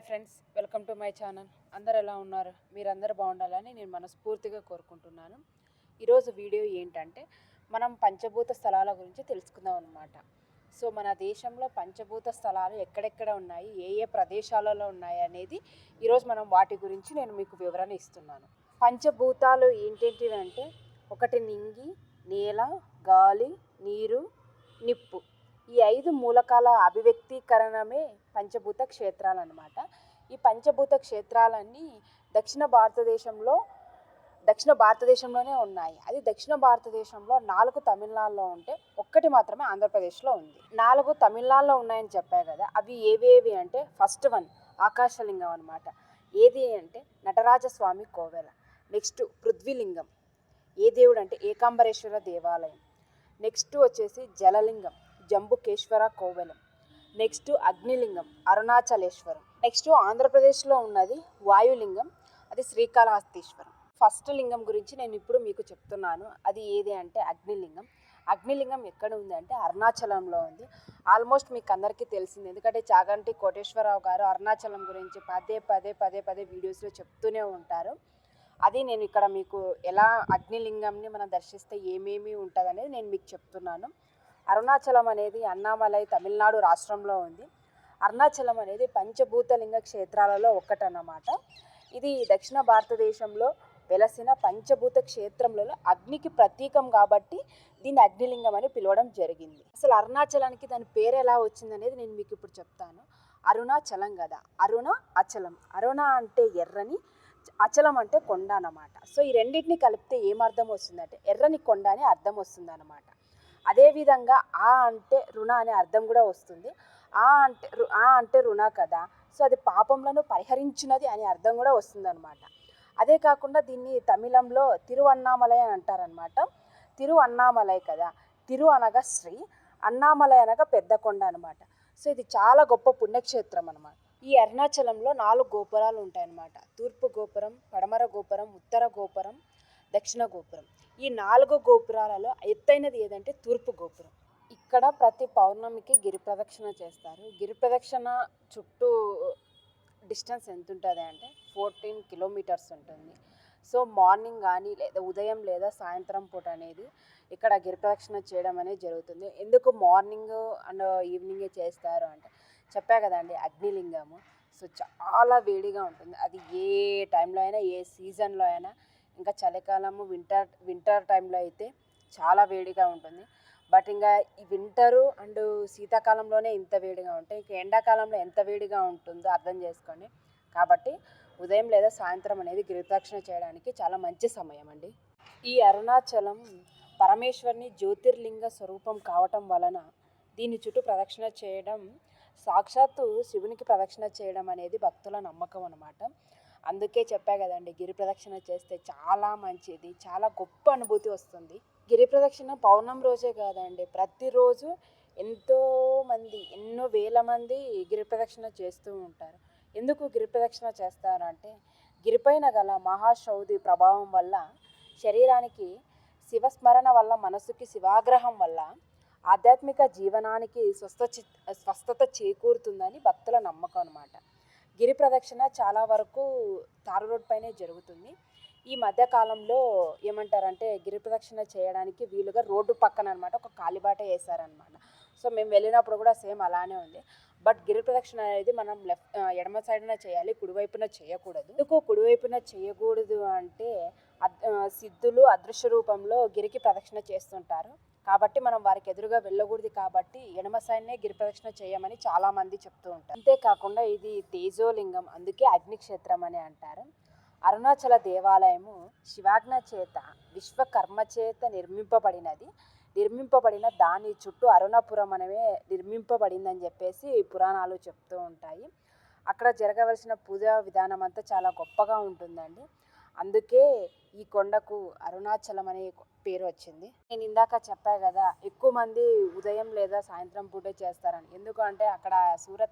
Friends, welcome to my channel. అందరు ఎలా ఉన్నారు? మీరందరూ బాగుండాలని నేను మనస్ఫూర్తిగా కోరుకుంటున్నాను. ఈరోజు వీడియో ఏంటంటే మనం పంచభూత స్థలాల గురించి తెలుసుకుందాం అన్నమాట. సో మన దేశంలో పంచభూత స్థలాలు ఎక్కడెక్కడ ఉన్నాయి, ఏ ఏ ప్రదేశాలలో ఉన్నాయి అనేది ఈరోజు మనం వాటి గురించి నేను మీకు వివరణ ఇస్తున్నాను. పంచభూతాలు ఏంటేంటివి అంటే ఒకటి నింగి, నేల, గాలి, నీరు, నిప్పు. ఈ 5 మూలకాల అభివ్యక్తీకరణమే పంచభూత క్షేత్రాలు అన్నమాట. ఈ పంచభూత క్షేత్రాలన్నీ దక్షిణ భారతదేశంలోనే ఉన్నాయి. అది దక్షిణ భారతదేశంలో 4 తమిళనాడులో ఉంటే ఒక్కటి మాత్రమే ఆంధ్రప్రదేశ్లో ఉంది. 4 తమిళనాడులో ఉన్నాయని చెప్పాయి కదా, అవి ఏవేవి అంటే ఫస్ట్ వన్ ఆకాశలింగం అనమాట. ఏది అంటే నటరాజస్వామి కోవెల. నెక్స్ట్ పృథ్వీలింగం. ఏ దేవుడు అంటే ఏకాంబరేశ్వర దేవాలయం. నెక్స్ట్ వచ్చేసి జలలింగం, జంబుకేశ్వర కోవెలం. నెక్స్ట్ అగ్నిలింగం, అరుణాచలేశ్వరం. నెక్స్ట్ ఆంధ్రప్రదేశ్లో ఉన్నది వాయులింగం, అది శ్రీకాళహస్తీశ్వరం. ఫస్ట్ లింగం గురించి నేను ఇప్పుడు మీకు చెప్తున్నాను. అది ఏది అంటే అగ్నిలింగం. అగ్నిలింగం ఎక్కడ ఉంది అంటే అరుణాచలంలో ఉంది. ఆల్మోస్ట్ మీకు అందరికీ తెలిసింది, ఎందుకంటే చాగంటి కోటేశ్వరరావు గారు అరుణాచలం గురించి పదే వీడియోస్లో చెప్తూనే ఉంటారు. అది నేను ఇక్కడ మీకు ఎలా అగ్నిలింగంని మనం దర్శిస్తే ఏమేమి ఉంటుంది అనేది నేను మీకు చెప్తున్నాను. అరుణాచలం అనేది అన్నామలై తమిళనాడు రాష్ట్రంలో ఉంది. అరుణాచలం అనేది పంచభూతలింగ క్షేత్రాలలో ఒక్కటన్నమాట. ఇది దక్షిణ భారతదేశంలో వెలసిన పంచభూత క్షేత్రంలో అగ్నికి ప్రతీకం కాబట్టి దీన్ని అగ్నిలింగం అని పిలవడం జరిగింది. అసలు అరుణాచలానికి దాని పేరు ఎలా వచ్చిందనేది నేను మీకు ఇప్పుడు చెప్తాను. అరుణాచలం కదా, అరుణ అచలం. అరుణ అంటే ఎర్రని, అచలం అంటే కొండ అన్నమాట. సో ఈ రెండింటిని కలిపితే ఏమర్థం వస్తుందంటే ఎర్రని కొండ అని అర్థం వస్తుంది అన్నమాట. అదేవిధంగా ఆ అంటే రుణ అనే అర్థం కూడా వస్తుంది. ఆ అంటే రుణ కదా, సో అది పాపంలను పరిహరించినది అనే అర్థం కూడా వస్తుంది అనమాట. అదే కాకుండా దీన్ని తమిళంలో తిరువన్నామలై అని అంటారనమాట. తిరువన్నామలై కదా, తిరు అనగా శ్రీ, అన్నామలై అనగా పెద్ద కొండ అనమాట. సో ఇది చాలా గొప్ప పుణ్యక్షేత్రం అనమాట. ఈ అరుణాచలంలో 4 గోపురాలు ఉంటాయన్నమాట. తూర్పు గోపురం, పడమర గోపురం, ఉత్తర గోపురం, దక్షిణ గోపురం. ఈ 4 గోపురాలలో ఎత్తైనది ఏదంటే తూర్పు గోపురం. ఇక్కడ ప్రతి పౌర్ణమికి గిరి ప్రదక్షిణ చేస్తారు. గిరి ప్రదక్షిణ చుట్టూ డిస్టెన్స్ ఎంత ఉంటుంది అంటే 14 కిలోమీటర్స్ ఉంటుంది. సో మార్నింగ్ కానీ లేదా ఉదయం లేదా సాయంత్రం పూట అనేది ఇక్కడ గిరి ప్రదక్షిణ చేయడం అనేది జరుగుతుంది. ఎందుకు మార్నింగ్ అండ్ ఈవినింగే చేస్తారు అంటే చెప్పా కదండి, అగ్నిలింగము. సో చాలా వేడిగా ఉంటుంది. అది ఏ టైంలో అయినా, ఏ సీజన్లో అయినా, ఇంకా చలికాలము వింటర్ టైంలో అయితే చాలా వేడిగా ఉంటుంది. బట్ ఇంకా ఈ వింటరు అండ్ శీతాకాలంలోనే ఇంత వేడిగా ఉంటాయి, ఇంకా ఎండాకాలంలో ఎంత వేడిగా ఉంటుందో అర్థం చేసుకోండి. కాబట్టి ఉదయం లేదా సాయంత్రం అనేది గిరిప్రదక్షిణ చేయడానికి చాలా మంచి సమయం అండి. ఈ అరుణాచలం పరమేశ్వరుని జ్యోతిర్లింగ స్వరూపం కావటం వలన దీని చుట్టూ ప్రదక్షిణ చేయడం, సాక్షాత్తు శివునికి ప్రదక్షిణ చేయడం అనేది భక్తుల నమ్మకం అన్నమాట. అందుకే చెప్పా కదండి, గిరి ప్రదక్షిణ చేస్తే చాలా మంచిది, చాలా గొప్ప అనుభూతి వస్తుంది. గిరి ప్రదక్షిణ పౌర్ణమి రోజే కాదండి, ప్రతిరోజు ఎన్నో వేల మంది గిరి ప్రదక్షిణ చేస్తూ ఉంటారు. ఎందుకు గిరి ప్రదక్షిణ చేస్తారంటే గిరిపైన గల మహాశౌది ప్రభావం వల్ల శరీరానికి శివస్మరణ వల్ల, మనసుకి శివాగ్రహం వల్ల ఆధ్యాత్మిక జీవనానికి స్వస్థత చేకూరుతుందని భక్తుల నమ్మకం అన్నమాట. గిరి ప్రదక్షిణ చాలా వరకు తారు రోడ్ పైనే జరుగుతుంది. ఈ మధ్యకాలంలో ఏమంటారంటే గిరి ప్రదక్షిణ చేయడానికి వీలుగా రోడ్డు పక్కన అనమాట ఒక కాలిబాట వేశారనమాట. సో మేము వెళ్ళినప్పుడు కూడా సేమ్ అలానే ఉంది. బట్ గిరి ప్రదక్షిణ అనేది మనం ఎడమ సైడ్న చేయాలి, కుడివైపున చేయకూడదు. ఎందుకు కుడివైపున చేయకూడదు అంటే సిద్ధులు అదృశ్య రూపంలో గిరికి ప్రదక్షిణ చేస్తుంటారు కాబట్టి మనం వారికి ఎదురుగా వెళ్ళకూడదు. కాబట్టి ఎడమ సైడ్నే గిరి ప్రదక్షిణ చేయమని చాలామంది చెప్తూ ఉంటారు. అంతేకాకుండా ఇది తేజోలింగం, అందుకే అగ్నిక్షేత్రం అని అంటారు. అరుణాచల దేవాలయము శివాజ్ఞ చేత విశ్వకర్మ చేత నిర్మింపబడిన దాని చుట్టూ అరుణపురం అనేవి నిర్మింపబడిందని చెప్పేసి పురాణాలు చెప్తూ ఉంటాయి. అక్కడ జరగవలసిన పూజా విధానం అంతా చాలా గొప్పగా ఉంటుందండి. అందుకే ఈ కొండకు అరుణాచలం అనే పేరు వచ్చింది. నేను ఇందాక చెప్పా కదా, ఎక్కువ మంది ఉదయం లేదా సాయంత్రం పూటే చేస్తారని. ఎందుకంటే అక్కడ సూర్య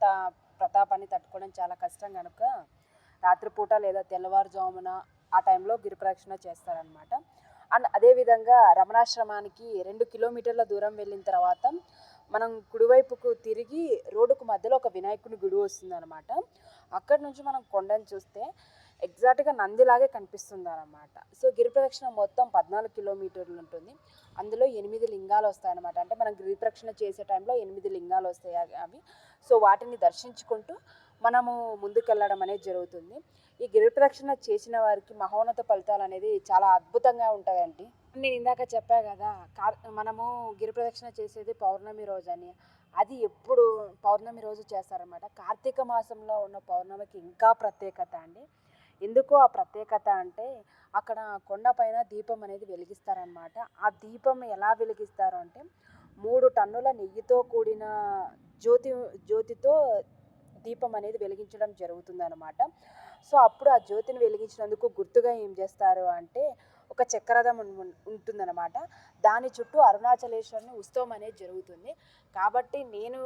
ప్రతాపాన్ని తట్టుకోవడం చాలా కష్టం కనుక రాత్రిపూట లేదా తెల్లవారుజామున ఆ టైంలో గిరి ప్రదక్షిణ చేస్తారనమాట. అండ్ అదేవిధంగా రమణాశ్రమానికి 2 కిలోమీటర్ల దూరం వెళ్ళిన తర్వాత మనం కుడివైపుకు తిరిగి రోడ్డుకు మధ్యలో ఒక వినాయకుని గుడి వస్తుందనమాట. అక్కడి నుంచి మనం కొండను చూస్తే ఎగ్జాక్ట్‌గా నందిలాగే కనిపిస్తుందనమాట. సో, గిరి ప్రదక్షిణ మొత్తం 14 కిలోమీటర్లు ఉంటుంది. అందులో 8 లింగాలు వస్తాయన్నమాట. అంటే మనం గిరి ప్రదక్షిణ చేసే టైంలో 8 లింగాలు వస్తాయి అవి. సో, వాటిని దర్శించుకుంటూ మనము ముందుకెళ్ళడం అనేది జరుగుతుంది. ఈ గిరి ప్రదక్షిణ చేసిన వారికి మహోన్నత ఫలితాలనేది చాలా అద్భుతంగా ఉంటాయండి. నేను ఇందాక చెప్పా కదా! మనము గిరి ప్రదక్షిణ చేసేది పౌర్ణమి రోజని. అది ఎప్పుడు పౌర్ణమి రోజు చేస్తారనమాట. కార్తీక మాసంలో ఉన్న పౌర్ణమికి ఇంకా ప్రత్యేకత అండి. ఎందుకు ఆ ప్రత్యేకత అంటే అక్కడ కొండపైన దీపం అనేది వెలిగిస్తారనమాట. ఆ దీపం ఎలా వెలిగిస్తారు అంటే 3 టన్నుల నెయ్యితో కూడిన జ్యోతితో దీపం అనేది వెలిగించడం జరుగుతుందనమాట. సో, అప్పుడు ఆ జ్యోతిని వెలిగించినందుకు గుర్తుగా ఏం చేస్తారు అంటే ఒక చక్రరథం ఉంటుందన్నమాట. దాని చుట్టూ అరుణాచలేశ్వరుని ఉత్సవం అనేది జరుగుతుంది. కాబట్టి నేను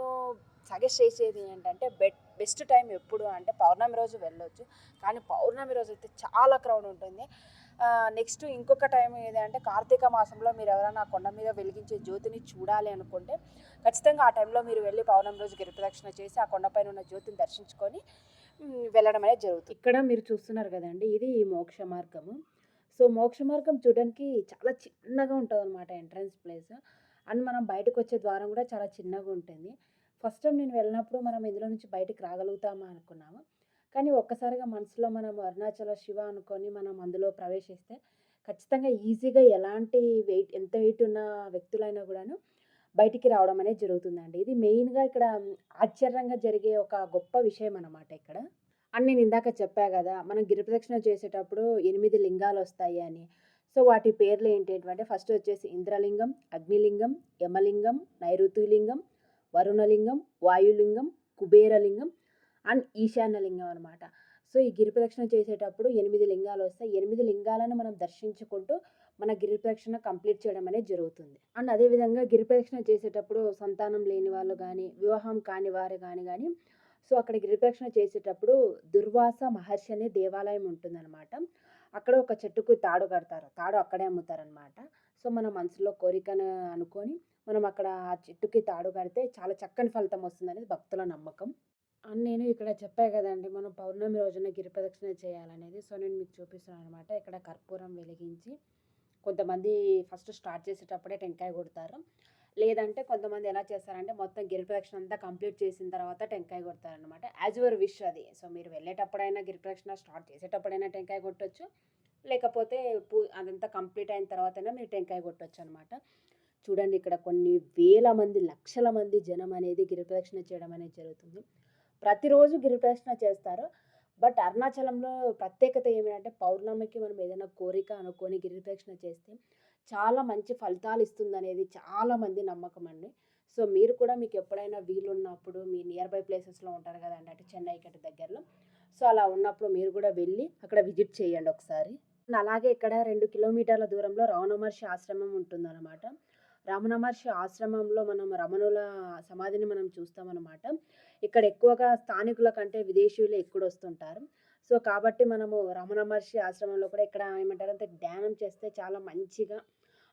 సజెస్ట్ చేసేది ఏంటంటే బెస్ట్ టైం ఎప్పుడు అంటే పౌర్ణమి రోజు వెళ్ళొచ్చు. కానీ పౌర్ణమి రోజు అయితే చాలా క్రౌడ్ ఉంటుంది. నెక్స్ట్ ఇంకొక టైం ఏదంటే కార్తీక మాసంలో మీరు ఎవరైనా కొండ మీద వెలిగించే జ్యోతిని చూడాలి అనుకుంటే ఖచ్చితంగా ఆ టైంలో మీరు వెళ్ళి పౌర్ణమి రోజు గిరి ప్రదక్షిణ చేసి ఆ కొండపైన ఉన్న జ్యోతిని దర్శించుకొని వెళ్ళడం అనేది జరుగుతుంది. ఇక్కడ మీరు చూస్తున్నారు కదండి, ఇది మోక్ష మార్గము. సో, మోక్ష మార్గం చూడడానికి చాలా చిన్నగా ఉంటుందన్నమాట ఎంట్రన్స్ ప్లేస్. అండ్ మనం బయటకు వచ్చే ద్వారం కూడా చాలా చిన్నగా ఉంటుంది. ఫస్ట్ టైం నేను వెళ్ళినప్పుడు మనం ఇందులో నుంచి బయటికి రాగలుగుతామా అనుకున్నాము. కానీ ఒక్కసారిగా మనసులో మనం అరుణాచల శివ అనుకొని మనం అందులో ప్రవేశిస్తే ఖచ్చితంగా ఈజీగా ఎలాంటి ఎంత వెయిట్ ఉన్న వ్యక్తులైనా కూడాను బయటికి రావడం అనేది జరుగుతుందండి. ఇది మెయిన్‌గా ఇక్కడ ఆశ్చర్యంగా జరిగే ఒక గొప్ప విషయం అన్నమాట ఇక్కడ. అండ్ నేను ఇందాక చెప్పా గదా! మనం గిరి ప్రదక్షిణ చేసేటప్పుడు 8 లింగాలొస్తాయి అని. సో, వాటి పేర్లు ఏంటేంటివంటే ఫస్ట్ వచ్చేసి ఇంద్రలింగం, అగ్నిలింగం, యమలింగం, నైరుతిలింగం, వరుణలింగం, వాయులింగం, కుబేరలింగం అండ్ ఈశాన్యలింగం అనమాట. సో, ఈ గిరి ప్రదక్షిణ చేసేటప్పుడు 8 లింగాలొస్తాయి. 8 లింగాలను మనం దర్శించుకుంటూ మన గిరి ప్రదక్షిణ కంప్లీట్ చేయడం అనేది జరుగుతుంది. అండ్ అదే విధంగా గిరి ప్రదక్షిణ చేసేటప్పుడు సంతానం లేని వాళ్ళు గానీ, వివాహం కాని వారు గానీ సో, అక్కడ గిరి ప్రదక్షిణ చేసేటప్పుడు దుర్వాస మహర్షి అనే దేవాలయం ఉంటుందనమాట. అక్కడ ఒక చెట్టుకు తాడు కడతారు. తాడు అక్కడే అమ్ముతారనమాట. సో, మన మనసులో కోరికను అనుకోని మనం అక్కడ ఆ చెట్టుకి తాడు కడితే చాలా చక్కని ఫలితం వస్తుందనేది భక్తుల నమ్మకం. అండ్ నేను ఇక్కడ చెప్పా గదండీ! మనం పౌర్ణమి రోజున గిరి ప్రదక్షిణ చేయాలనేది. సో, నేను మీకు చూపిస్తున్నాననమాట. ఇక్కడ కర్పూరం వెలిగించి కొంతమంది ఫస్ట్ స్టార్ట్ చేసేటప్పుడే టెంకాయ కొడతారు. లేదంటే కొంతమంది ఎలా చేస్తారంటే మొత్తం గిరి ప్రదక్షిణ అంతా కంప్లీట్ చేసిన తర్వాత టెంకాయ కొడతారనమాట. యాజ్ యువర్ విష్ అది. సో, మీరు వెళ్ళేటప్పుడైనా గిరి ప్రదక్షిణ స్టార్ట్ చేసేటప్పుడైనా టెంకాయ కొట్టొచ్చు. లేకపోతే అదంతా కంప్లీట్ అయిన తర్వాతైనా మీరు టెంకాయ కొట్టొచ్చనమాట. చూడండి, ఇక్కడ కొన్ని వేల మంది, లక్షల మంది జనం అనేది గిరి ప్రదక్షిణ చేయడం అనేది జరుగుతుంది. ప్రతిరోజు గిరి ప్రదక్షిణ చేస్తారు. బట్ అరుణాచలంలో ప్రత్యేకత ఏమిటంటే పౌర్ణమికి మనం ఏదైనా కోరిక అనుకోని గిరి ప్రదక్షిణ చేస్తే చాలా మంచి ఫలితాలు ఇస్తుందనేది చాలామంది నమ్మకం అండి. సో, మీరు కూడా మీకు ఎప్పుడైనా వీలున్నప్పుడు మీ నియర్ బై ప్లేసెస్‌లో ఉంటారు కదండీ! అంటే చెన్నైకి అటు దగ్గరలో. సో, అలా ఉన్నప్పుడు మీరు కూడా వెళ్ళి అక్కడ విజిట్ చేయండి ఒకసారి. అలాగే ఇక్కడ 2 కిలోమీటర్ల దూరంలో రమణ మహర్షి ఆశ్రమం ఉంటుందన్నమాట. రమణ మహర్షి ఆశ్రమంలో మనం రమణుల సమాధిని మనం చూస్తామన్నమాట. ఇక్కడ ఎక్కువగా స్థానికుల కంటే విదేశీయులే ఎక్కువొస్తుంటారు. సో, కాబట్టి మనము రమణ మహర్షి ఆశ్రమంలో కూడా ఇక్కడ ఏమంటారంటే ధ్యానం చేస్తే చాలా మంచిగా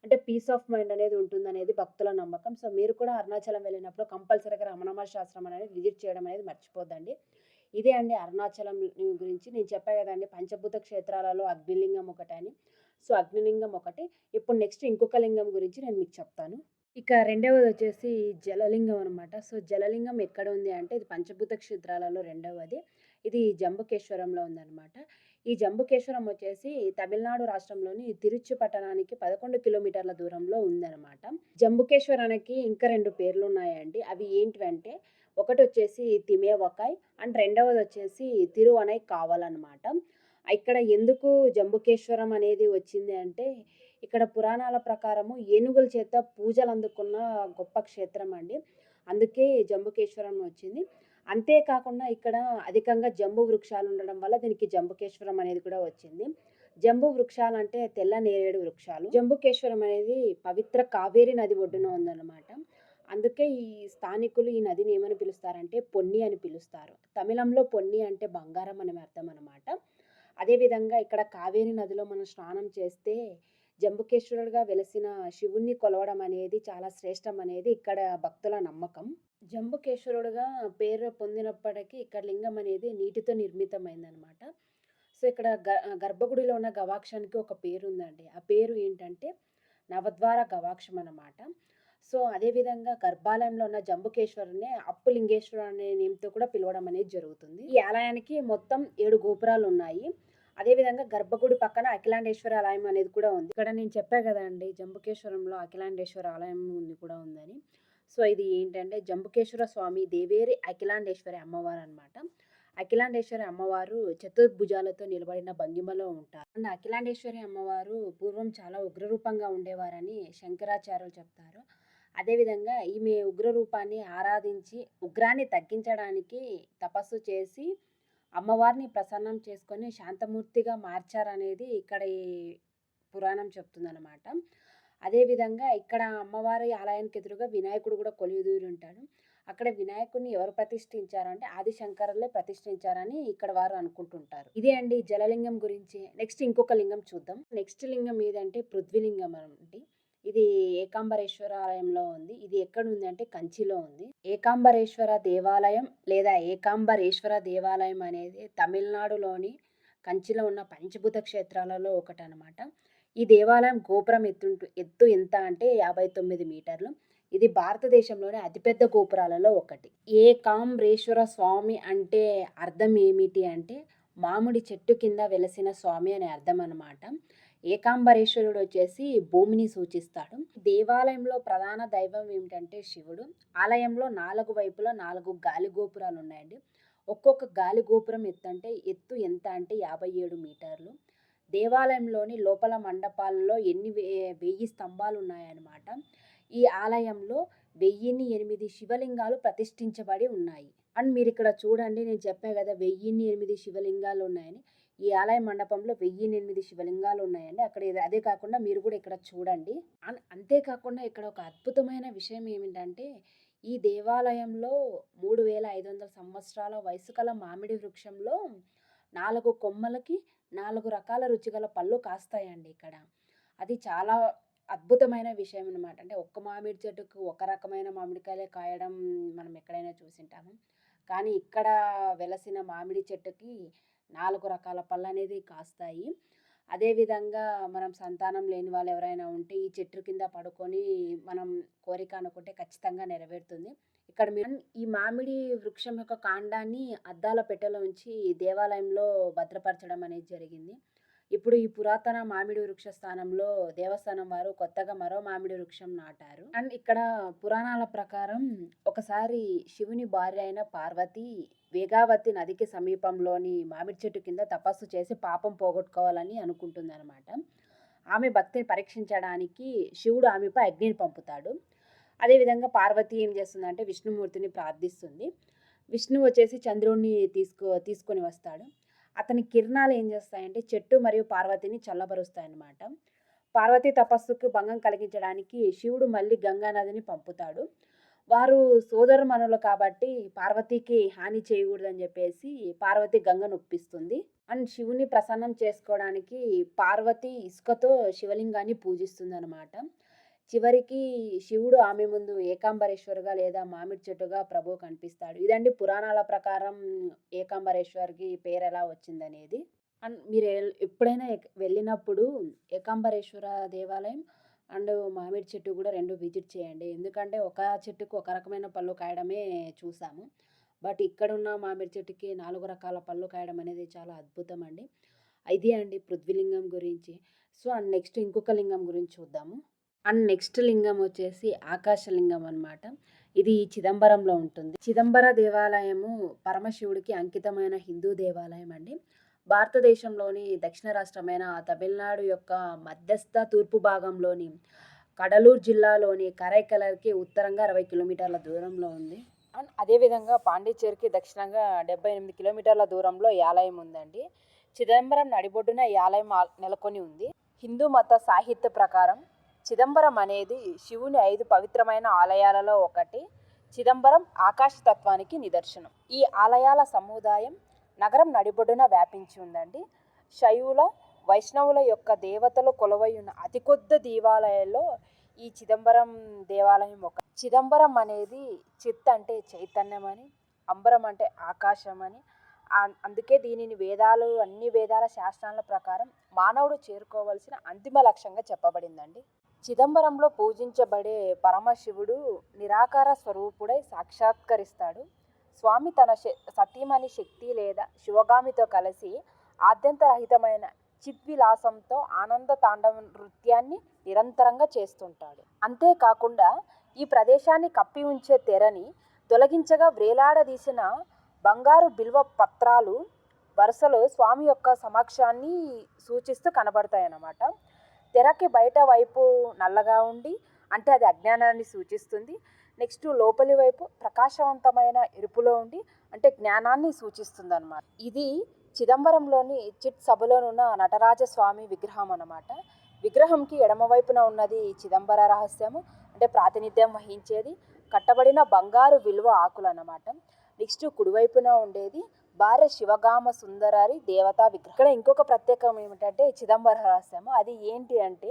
అంటే పీస్ ఆఫ్ మైండ్ అనేది ఉంటుందనేది భక్తుల నమ్మకం. సో, మీరు కూడా అరుణాచలం వెళ్ళినప్పుడు కంపల్సరీగా రమణ మహర్షి ఆశ్రమం అనేది విజిట్ చేయడం అనేది మర్చిపోద్దండి. ఇదే అండి అరుణాచలం గురించి నేను చెప్పా కదండీ! పంచభూత క్షేత్రాలలో అగ్నిలింగం ఒకటని. సో, అగ్నిలింగం ఒకటి. ఇప్పుడు నెక్స్ట్ ఇంకొక లింగం గురించి నేను మీకు చెప్తాను. ఇక రెండవదొచ్చేసి జలలింగం అనమాట. సో, జలలింగం ఎక్కడ ఉంది అంటే ఇది పంచభూత క్షేత్రాలలో రెండవది. ఇది జంబుకేశ్వరంలో ఉందనమాట. ఈ జంబుకేశ్వరం వచ్చేసి తమిళనాడు రాష్ట్రంలోని తిరుచి పట్టణానికి 11 కిలోమీటర్ల దూరంలో ఉందనమాట. జంబుకేశ్వరానికి ఇంకా 2 పేర్లున్నాయండి. అవి ఏంటివంటే ఒకటొచ్చేసి తిమేవకాయ్ అండ్ రెండవదొచ్చేసి తిరువనై కావల్ అనమాట. ఇక్కడ ఎందుకు జంబుకేశ్వరం అనేది వచ్చింది అంటే ఇక్కడ పురాణాల ప్రకారము ఏనుగుల చేత పూజలు అందుకున్న గొప్ప క్షేత్రం అండి. అందుకే జంబుకేశ్వరం వచ్చింది. అంతేకాకుండా ఇక్కడ అధికంగా జంబు వృక్షాలు ఉండడం వల్ల దీనికి జంబుకేశ్వరం అనేది కూడా వచ్చింది. జంబు వృక్షాలంటే తెల్ల నేరేడు వృక్షాలు. జంబుకేశ్వరం అనేది పవిత్ర కావేరి నది ఒడ్డున ఉందన్నమాట. అందుకే ఈ స్థానికులు ఈ నదిని ఏమని పిలుస్తారంటే పొన్ని అని పిలుస్తారు. తమిళంలో పొన్ని అంటే బంగారం అని అర్థం అనమాట. అదేవిధంగా ఇక్కడ కావేరి నదిలో మనం స్నానం చేస్తే జంబుకేశ్వరుడుగా వెలిసిన శివుణ్ణి కొలవడం అనేది చాలా శ్రేష్టం అనేది ఇక్కడ భక్తుల నమ్మకం. జంబుకేశ్వరుడుగా పేరు పొందినప్పటికీ ఇక్కడ లింగం అనేది నీటితో నిర్మితమైందనమాట. సో, ఇక్కడ గర్భగుడిలో ఉన్న గవాక్షానికి ఒక పేరుందండి. ఆ పేరు ఏంటంటే నవద్వార గవాక్షం అన్నమాట. సో, అదేవిధంగా గర్భాలయంలో ఉన్న జంబుకేశ్వరుడిని అప్పులింగేశ్వరుడు అనే నేమ్‌తో కూడా పిలవడం అనేది జరుగుతుంది. ఈ ఆలయానికి మొత్తం 7 గోపురాలున్నాయి. అదేవిధంగా గర్భగుడి పక్కన అఖిలాండేశ్వర ఆలయం అనేది కూడా ఉంది. ఇక్కడ నేను చెప్పా కదండీ! జంబుకేశ్వరంలో అఖిలాండేశ్వర ఆలయం కూడా ఉందని. సో, ఇది ఏంటంటే జంబుకేశ్వర స్వామి దేవేరి అఖిలాండేశ్వరి అమ్మవారనమాట. అఖిలాండేశ్వరి అమ్మవారు చతుర్భుజాలతో నిలబడిన భంగిమలో ఉంటారు. అండ్ అఖిలాండేశ్వరి అమ్మవారు పూర్వం చాలా ఉగ్రరూపంగా ఉండేవారని శంకరాచార్యులు చెప్తారు. అదేవిధంగా ఈమె ఉగ్రరూపాన్ని ఆరాధించి ఉగ్రాన్ని తగ్గించడానికి తపస్సు చేసి అమ్మవారిని ప్రసన్నం చేసుకొని శాంతమూర్తిగా మార్చారనేది ఇక్కడ ఈ పురాణం చెప్తుందనమాట. అదేవిధంగా ఇక్కడ అమ్మవారి ఆలయానికి ఎదురుగా వినాయకుడు కూడా కొలువుదీరి ఉంటాడు. అక్కడ వినాయకుడిని ఎవరు ప్రతిష్ఠించారంటే ఆదిశంకరులే ప్రతిష్ఠించారని ఇక్కడ వారు అనుకుంటుంటారు. ఇదే అండి జలలింగం గురించి. నెక్స్ట్ ఇంకొక లింగం చూద్దాం. నెక్స్ట్ లింగం ఏదంటే పృథ్వీలింగం అండి. ఇది ఏకాంబరేశ్వర ఆలయంలో ఉంది. ఇది ఎక్కడ ఉంది అంటే కంచిలో ఉంది. ఏకాంబరేశ్వర దేవాలయం లేదా ఏకాంబరేశ్వర దేవాలయం అనేది తమిళనాడులోని కంచిలో ఉన్న పంచభూత క్షేత్రాలలో ఒకటనమాట. ఈ దేవాలయం గోపురం ఎత్తు ఎంత అంటే 59 మీటర్లు. ఇది భారతదేశంలోనే అతిపెద్ద గోపురాలలో ఒకటి. ఏకాంబరేశ్వర స్వామి అంటే అర్థం ఏమిటి అంటే మామిడి చెట్టు కింద వెలసిన స్వామి అనే అర్థం అన్నమాట. ఏకాంబరేశ్వరుడు వచ్చేసి భూమిని సూచిస్తాడు. దేవాలయంలో ప్రధాన దైవం ఏమిటంటే శివుడు. ఆలయంలో 4 వైపులా 4 గాలి గోపురాలు ఉన్నాయండి. ఒక్కొక్క గాలి గోపురం ఎత్తు ఎంత అంటే 57 మీటర్లు. దేవాలయంలోని లోపల మండపాలలో 1000 స్తంభాలు ఉన్నాయన్నమాట. ఈ ఆలయంలో 1008 శివలింగాలు ప్రతిష్ఠించబడి ఉన్నాయి. అండ్ మీరు ఇక్కడ చూడండి, నేను చెప్పా కదా 1008 శివలింగాలు ఉన్నాయని. ఈ ఆలయ మండపంలో 1008 శివలింగాలు ఉన్నాయండి. అదే కాకుండా మీరు కూడా ఇక్కడ చూడండి. అంతేకాకుండా ఇక్కడ ఒక అద్భుతమైన విషయం ఏమిటంటే ఈ దేవాలయంలో 3500 సంవత్సరాల వయసు గల మామిడి వృక్షంలో 4 కొమ్మలకి 4 రకాల రుచిగల పళ్ళు కాస్తాయండి ఇక్కడ. అది చాలా అద్భుతమైన విషయం అన్నమాట. అంటే ఒక్క మామిడి చెట్టుకు ఒక రకమైన మామిడికాయలే కాయడం మనం ఎక్కడైనా చూసింటాము. కానీ ఇక్కడ వెలసిన మామిడి చెట్టుకి 4 రకాల పళ్ళనేది కాస్తాయి. అదేవిధంగా మనం సంతానం లేని వాళ్ళు ఎవరైనా ఉంటే ఈ చెట్టు కింద పడుకొని మనం కోరిక అనుకుంటే ఖచ్చితంగా నెరవేరుతుంది. ఇక్కడ మీరు ఈ మామిడి వృక్షం యొక్క కాండాన్ని అద్దాల పెట్టెలో ఉంచి దేవాలయంలో భద్రపరచడం అనేది జరిగింది. ఇప్పుడు ఈ పురాతన మామిడి వృక్ష స్థానంలో దేవస్థానం వారు కొత్తగా మరో మామిడి వృక్షం నాటారు. అండ్ ఇక్కడ పురాణాల ప్రకారం ఒకసారి శివుని భార్య అయిన పార్వతి వేగావతి నదికి సమీపంలోని మామిడి చెట్టు కింద తపస్సు చేసి పాపం పోగొట్టుకోవాలని అనుకుంటుందన్నమాట. ఆమె భక్తిని పరీక్షించడానికి శివుడు ఆమెపై అగ్నిని పంపుతాడు. అదేవిధంగా పార్వతి ఏం చేస్తుందంటే విష్ణుమూర్తిని ప్రార్థిస్తుంది. విష్ణువు వచ్చేసి చంద్రుడిని తీసుకొని వస్తాడు. అతని కిరణాలు ఏం చేస్తాయంటే చెట్టు మరియు పార్వతిని చల్లబరుస్తాయన్నమాట. పార్వతి తపస్సుకు భంగం కలిగించడానికి శివుడు మళ్ళీ గంగా నదిని పంపుతాడు. వారు సోదరమణులు కాబట్టి పార్వతికి హాని చేయకూడదని చెప్పేసి పార్వతి గంగను ఒప్పిస్తుంది. అండ్ శివుని ప్రసన్నం చేసుకోవడానికి పార్వతి ఇసుకతో శివలింగాన్ని పూజిస్తుంది అనమాట. చివరికి శివుడు ఆమె ముందు ఏకాంబరేశ్వరుగా లేదా మామిడి చెట్టుగా ప్రభువు కనిపిస్తాడు. ఇదండి పురాణాల ప్రకారం ఏకాంబరేశ్వర్కి పేరు ఎలా వచ్చిందనేది. అండ్ మీరు ఎప్పుడైనా వెళ్ళినప్పుడు ఏకాంబరేశ్వర దేవాలయం అండ్ మామిడి చెట్టు కూడా 2 విజిట్ చేయండి. ఎందుకంటే ఒక చెట్టుకు ఒక రకమైన పళ్ళు కాయడమే చూసాము. బట్ ఇక్కడున్న మామిడి చెట్టుకి 4 రకాల పళ్ళు కాయడం అనేది చాలా అద్భుతం అండి. ఇది అండి పృథ్వీలింగం గురించి. సో అండ్ నెక్స్ట్ ఇంకొక లింగం గురించి చూద్దాము. అండ్ నెక్స్ట్ లింగం వచ్చేసి ఆకాశలింగం అన్నమాట. ఇది చిదంబరంలో ఉంటుంది. చిదంబర దేవాలయము పరమశివుడికి అంకితమైన హిందూ దేవాలయం అండి. భారతదేశంలోని దక్షిణ రాష్ట్రమైన తమిళనాడు యొక్క మధ్యస్థ తూర్పు భాగంలోని కడలూరు జిల్లాలోని కరైకలకి ఉత్తరంగా 60 కిలోమీటర్ల దూరంలో ఉంది. అండ్ అదేవిధంగా పాండిచ్చేరికి దక్షిణంగా 78 కిలోమీటర్ల దూరంలో ఈ ఆలయం ఉందండి. చిదంబరం నడిబొడ్డున ఈ ఆలయం నెలకొని ఉంది. హిందూ మత సాహిత్య ప్రకారం చిదంబరం అనేది శివుని 5 పవిత్రమైన ఆలయాలలో ఒకటి. చిదంబరం ఆకాశతత్వానికి నిదర్శనం. ఈ ఆలయాల సముదాయం నగరం నడిబొడ్డున వ్యాపించి ఉందండి. శైవుల వైష్ణవుల యొక్క దేవతలు కొలువై ఉన్న అతి కొద్ది దేవాలయాల్లో ఈ చిదంబరం దేవాలయం ఒక. చిదంబరం అనేది చిత్ అంటే చైతన్యం అని, అంబరం అంటే ఆకాశం అని, అందుకే దీనిని అన్ని వేదాల శాస్త్రాల ప్రకారం మానవుడు చేరుకోవలసిన అంతిమ లక్ష్యంగా చెప్పబడిందండి. చిదంబరంలో పూజించబడే పరమశివుడు నిరాకార స్వరూపుడై సాక్షాత్కరిస్తాడు. స్వామి తన సతీమణి శక్తి లేదా శివగామితో కలిసి ఆద్యంతరహితమైన చిద్విలాసంతో ఆనంద తాండవ నృత్యాన్ని నిరంతరంగా చేస్తుంటాడు. అంతేకాకుండా ఈ ప్రదేశాన్ని కప్పి ఉంచే తెరని తొలగించగా వేలాడదీసిన బంగారు బిల్వ పత్రాలు వరుసలో స్వామి యొక్క సమక్షాన్ని సూచిస్తూ కనబడతాయన్నమాట. తెరకి బయట వైపు నల్లగా ఉండి అంటే అది అజ్ఞానాన్ని సూచిస్తుంది. నెక్స్ట్ లోపలి వైపు ప్రకాశవంతమైన ఎరుపులో ఉండి అంటే జ్ఞానాన్ని సూచిస్తుంది అన్నమాట. ఇది చిదంబరంలోని చిట్ సభలోనున్న నటరాజస్వామి విగ్రహం అన్నమాట. విగ్రహంకి ఎడమవైపున ఉన్నది చిదంబర రహస్యము అంటే ప్రాతినిధ్యం వహించేది కట్టబడిన బంగారు విలువ ఆకులు అన్నమాట. నెక్స్ట్ కుడివైపున ఉండేది భార్య శివగామ సుందరారి దేవతా విగ్రహం. ఇక్కడ ఇంకొక ప్రత్యేకం ఏమిటంటే చిదంబర రహస్యము. అది ఏంటి అంటే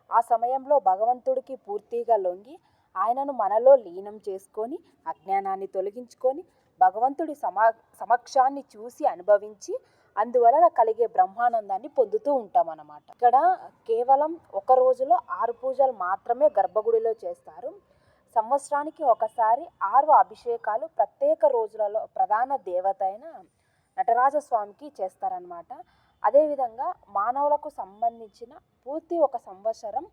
ఆ సమయంలో భగవంతుడికి పూర్తిగా లొంగి ఆయనను మనలో లీనం చేసుకొని అజ్ఞానాన్ని తొలగించుకొని భగవంతుడి సమక్షాన్ని చూసి అనుభవించి అందువలన కలిగే బ్రహ్మానందాన్ని పొందుతూ ఉంటాం అన్నమాట. ఇక్కడ కేవలం ఒక రోజులో 6 పూజలు మాత్రమే గర్భగుడిలో చేస్తారు. సంవత్సరానికి ఒకసారి 6 అభిషేకాలు ప్రత్యేక రోజులలో ప్రధాన దేవత అయిన నటరాజస్వామికి చేస్తారనమాట. అదేవిధంగా మానవులకు సంబంధించిన పూర్తి ఒక సంవత్సరం,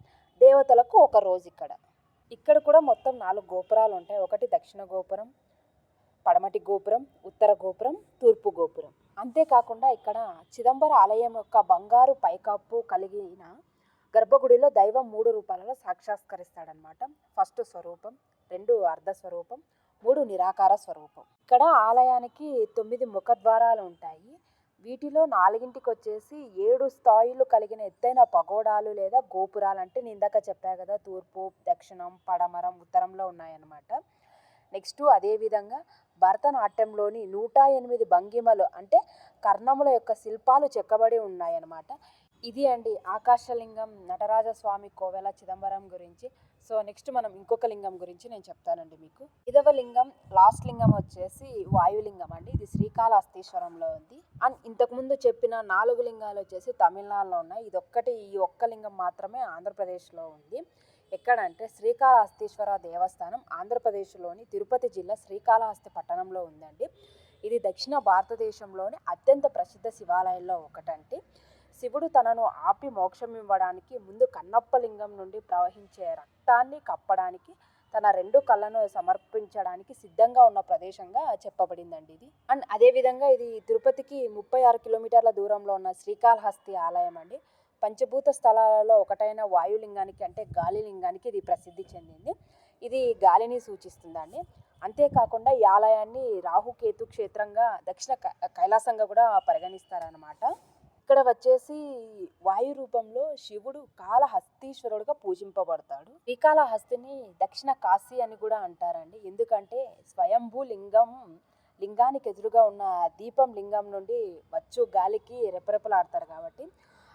దేవతలకు ఒక రోజు. ఇక్కడ కూడా మొత్తం 4 గోపురాలు ఉంటాయి. ఒకటి దక్షిణ గోపురం, పడమటి గోపురం, ఉత్తర గోపురం, తూర్పు గోపురం. అంతేకాకుండా ఇక్కడ చిదంబర ఆలయం యొక్క బంగారు పైకప్పు కలిగిన గర్భగుడిలో దైవం 3 రూపాలలో సాక్షాత్కరిస్తాడనమాట. ఫస్ట్ స్వరూపం, 2 అర్ధ స్వరూపం, 3 నిరాకార స్వరూపం. ఇక్కడ ఆలయానికి 9 ముఖద్వారాలు ఉంటాయి. వీటిలో 4ంటికి వచ్చేసి 7 స్థాయిలు కలిగిన ఎత్తైన పగోడాలు లేదా గోపురాలు అంటే నేను ఇందాక చెప్పా కదా తూర్పు, దక్షిణం, పడమరం, ఉత్తరంలో ఉన్నాయన్నమాట. నెక్స్ట్ అదేవిధంగా భరతనాట్యంలోని 108 భంగిమలు అంటే కర్ణముల యొక్క శిల్పాలు చెక్కబడి ఉన్నాయన్నమాట. ఇది అండి ఆకాశలింగం నటరాజస్వామి కోవెల చిదంబరం గురించి. సో నెక్స్ట్ మనం ఇంకొక లింగం గురించి నేను చెప్తానండి మీకు. 5వ లింగం లాస్ట్ లింగం వచ్చేసి వాయులింగం అండి. ఇది శ్రీకాళహస్తీశ్వరంలో ఉంది. అండ్ ఇంతకుముందు చెప్పిన 4 లింగాలు వచ్చేసి తమిళనాడులో ఉన్నాయి. ఈ ఒక్క లింగం మాత్రమే ఆంధ్రప్రదేశ్లో ఉంది. ఎక్కడంటే శ్రీకాళహస్తీశ్వర దేవస్థానం ఆంధ్రప్రదేశ్లోని తిరుపతి జిల్లా శ్రీకాళహస్తి పట్టణంలో ఉందండి. ఇది దక్షిణ భారతదేశంలోని అత్యంత ప్రసిద్ధ శివాలయాల్లో ఒకటంటే శివుడు తనను ఆపి మోక్షం ఇవ్వడానికి ముందు కన్నప్ప లింగం నుండి ప్రవహించే రక్తాన్ని కప్పడానికి తన 2 కళ్ళను సమర్పించడానికి సిద్ధంగా ఉన్న ప్రదేశంగా చెప్పబడిందండి ఇది. అండ్ అదేవిధంగా ఇది తిరుపతికి 36 కిలోమీటర్ల దూరంలో ఉన్న శ్రీకాళహస్తి ఆలయం అండి. పంచభూత స్థలాలలో ఒకటైన వాయులింగానికి అంటే గాలి లింగానికి ఇది ప్రసిద్ధి చెందింది. ఇది గాలిని సూచిస్తుందండి. అంతేకాకుండా ఈ ఆలయాన్ని రాహుకేతు క్షేత్రంగా దక్షిణ కైలాసంగా కూడా పరిగణిస్తారనమాట. ఇక్కడ వచ్చేసి వాయు రూపంలో శివుడు కాళహస్తీశ్వరుడుగా పూజింపబడతాడు. శ్రీకాళహస్తిని దక్షిణ కాశీ అని కూడా అంటారండి. ఎందుకంటే స్వయంభూ లింగానికి ఎదురుగా ఉన్న దీపం లింగం నుండి వచ్చు గాలికి రెపరెపలాడతారు కాబట్టి.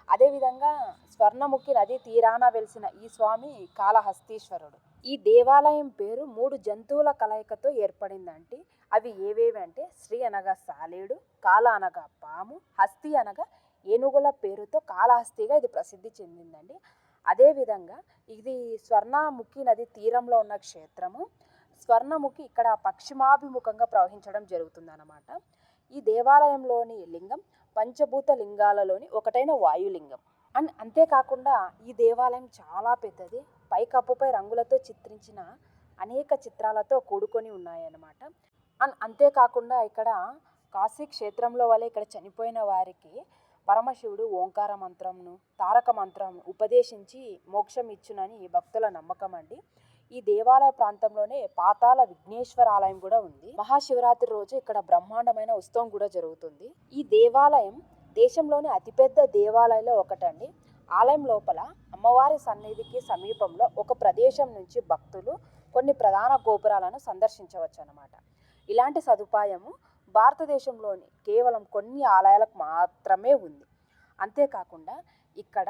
అదేవిధంగా స్వర్ణముఖి నది తీరాన వెలిసిన ఈ స్వామి కాళహస్తీశ్వరుడు. ఈ దేవాలయం పేరు 3 జంతువుల కలయికతో ఏర్పడిందంటే అవి ఏవేవి అంటే శ్రీ అనగా సాలేడు, కాళ అనగా పాము, హస్తి అనగా ఏనుగుల పేరుతో కాళహస్తిగా ఇది ప్రసిద్ధి చెందిందండి. అదేవిధంగా ఇది స్వర్ణముఖి నది తీరంలో ఉన్న క్షేత్రము. స్వర్ణముఖి ఇక్కడ పశ్చిమాభిముఖంగా ప్రవహించడం జరుగుతుందన్నమాట. ఈ దేవాలయంలోని లింగం పంచభూత లింగాలలోని ఒకటైన వాయులింగం. అండ్ అంతేకాకుండా ఈ దేవాలయం చాలా పెద్దది. పైకప్పుపై రంగులతో చిత్రించిన అనేక చిత్రాలతో కూడుకొని ఉన్నాయన్నమాట. అండ్ అంతేకాకుండా ఇక్కడ కాశీ క్షేత్రంలో వలె ఇక్కడ చనిపోయిన వారికి పరమశివుడు ఓంకార మంత్రంను, తారక మంత్రం ఉపదేశించి మోక్షం ఇచ్చునని భక్తుల నమ్మకం అండి. ఈ దేవాలయ ప్రాంతంలోనే పాతాళ విఘ్నేశ్వర ఆలయం కూడా ఉంది. మహాశివరాత్రి రోజు ఇక్కడ బ్రహ్మాండమైన ఉత్సవం కూడా జరుగుతుంది. ఈ దేవాలయం దేశంలోని అతిపెద్ద దేవాలయంలో ఒకటండి. ఆలయం లోపల అమ్మవారి సన్నిధికి సమీపంలో ఒక ప్రదేశం నుంచి భక్తులు కొన్ని ప్రధాన గోపురాలను సందర్శించవచ్చు అన్నమాట. ఇలాంటి సదుపాయము భారతదేశంలోని కేవలం కొన్ని ఆలయాలకు మాత్రమే ఉంది. అంతేకాకుండా ఇక్కడ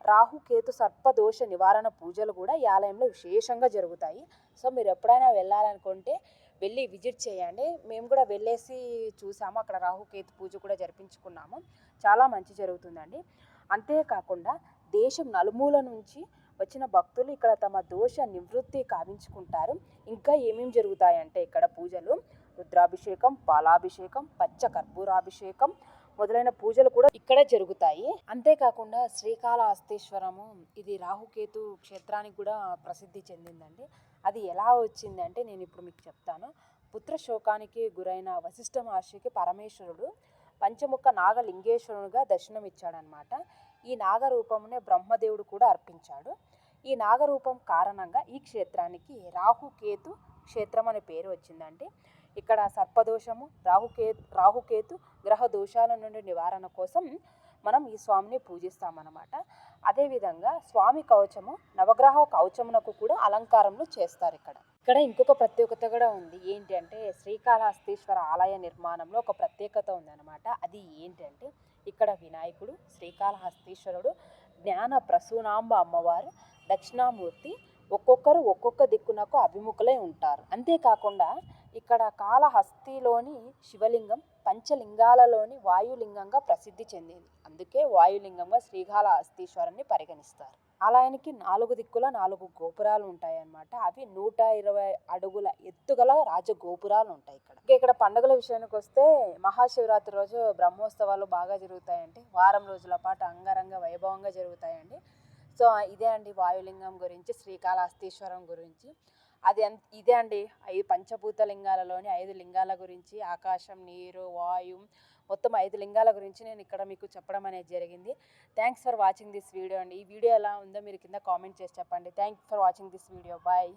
రాహుకేతు సర్పదోష నివారణ పూజలు కూడా ఈ ఆలయంలో విశేషంగా జరుగుతాయి. సో మీరు ఎప్పుడైనా వెళ్ళాలనుకుంటే వెళ్ళి విజిట్ చేయండి. మేము కూడా వెళ్ళేసి చూసాము, అక్కడ రాహుకేతు పూజ కూడా జరిపించుకున్నాము. చాలా మంచి జరుగుతుందండి. అంతేకాకుండా దేశం నలుమూల నుంచి వచ్చిన భక్తులు ఇక్కడ తమ దోష నివృత్తి కావించుకుంటారు. ఇంకా ఏమేమి జరుగుతాయంటే ఇక్కడ పూజలు రుద్రాభిషేకం, పాలాభిషేకం, పచ్చ కర్పూరాభిషేకం మొదలైన పూజలు కూడా ఇక్కడే జరుగుతాయి. అంతేకాకుండా శ్రీకాళహస్తీశ్వరము ఇది రాహుకేతు క్షేత్రానికి కూడా ప్రసిద్ధి చెందిందండి. అది ఎలా వచ్చిందంటే నేను ఇప్పుడు మీకు చెప్తాను. పుత్ర శోకానికి గురైన వశిష్ఠ మహర్షికి పరమేశ్వరుడు పంచముఖ నాగలింగేశ్వరునిగా దర్శనమిచ్చాడనమాట. ఈ నాగరూపమునే బ్రహ్మదేవుడు కూడా అర్పించాడు. ఈ నాగరూపం కారణంగా ఈ క్షేత్రానికి రాహుకేతు క్షేత్రం అనే పేరు వచ్చిందండి. ఇక్కడ సర్పదోషము, రాహుకేతు గ్రహ దోషాల నుండి నివారణ కోసం మనం ఈ స్వామిని పూజిస్తామన్నమాట. అదేవిధంగా స్వామి కవచము నవగ్రహ కవచమునకు కూడా అలంకారములు చేస్తారు. ఇక్కడ ఇంకొక ప్రత్యేకత కూడా ఉంది. ఏంటి అంటే శ్రీకాళహస్తీశ్వర ఆలయ నిర్మాణంలో ఒక ప్రత్యేకత ఉందన్నమాట. అది ఏంటంటే ఇక్కడ వినాయకుడు, శ్రీకాళహస్తీశ్వరుడు, జ్ఞాన ప్రసూనాంబ అమ్మవారు, దక్షిణామూర్తి ఒక్కొక్కరు ఒక్కొక్క దిక్కునకు అభిముఖులై ఉంటారు. అంతేకాకుండా ఇక్కడ కాళహస్తిలోని శివలింగం పంచలింగాలలోని వాయులింగంగా ప్రసిద్ధి చెందింది. అందుకే వాయులింగంగా శ్రీకాళహస్తీశ్వరుని పరిగణిస్తారు. ఆలయానికి 4 దిక్కుల 4 గోపురాలు ఉంటాయన్నమాట. అవి 120 అడుగుల ఎత్తుగల రాజగోపురాలు ఉంటాయి ఇక్కడ పండుగల విషయానికి వస్తే మహాశివరాత్రి రోజు బ్రహ్మోత్సవాలు బాగా జరుగుతాయండి. వారం రోజుల పాటు అంగరంగ వైభవంగా జరుగుతాయండి. సో ఇదే అండి వాయులింగం గురించి, శ్రీకాళహస్తీశ్వరం గురించి. ఇదే అండి 5 పంచభూత లింగాలలోని 5 లింగాల గురించి, ఆకాశం, నీరు, వాయువు మొత్తం 5 లింగాల గురించి నేను ఇక్కడ మీకు చెప్పడం అనేది జరిగింది. Thanks for watching this video అండి. ఈ వీడియో ఎలా ఉందో మీరు కింద కామెంట్ చేసి చెప్పండి. Thank for watching this video. Bye.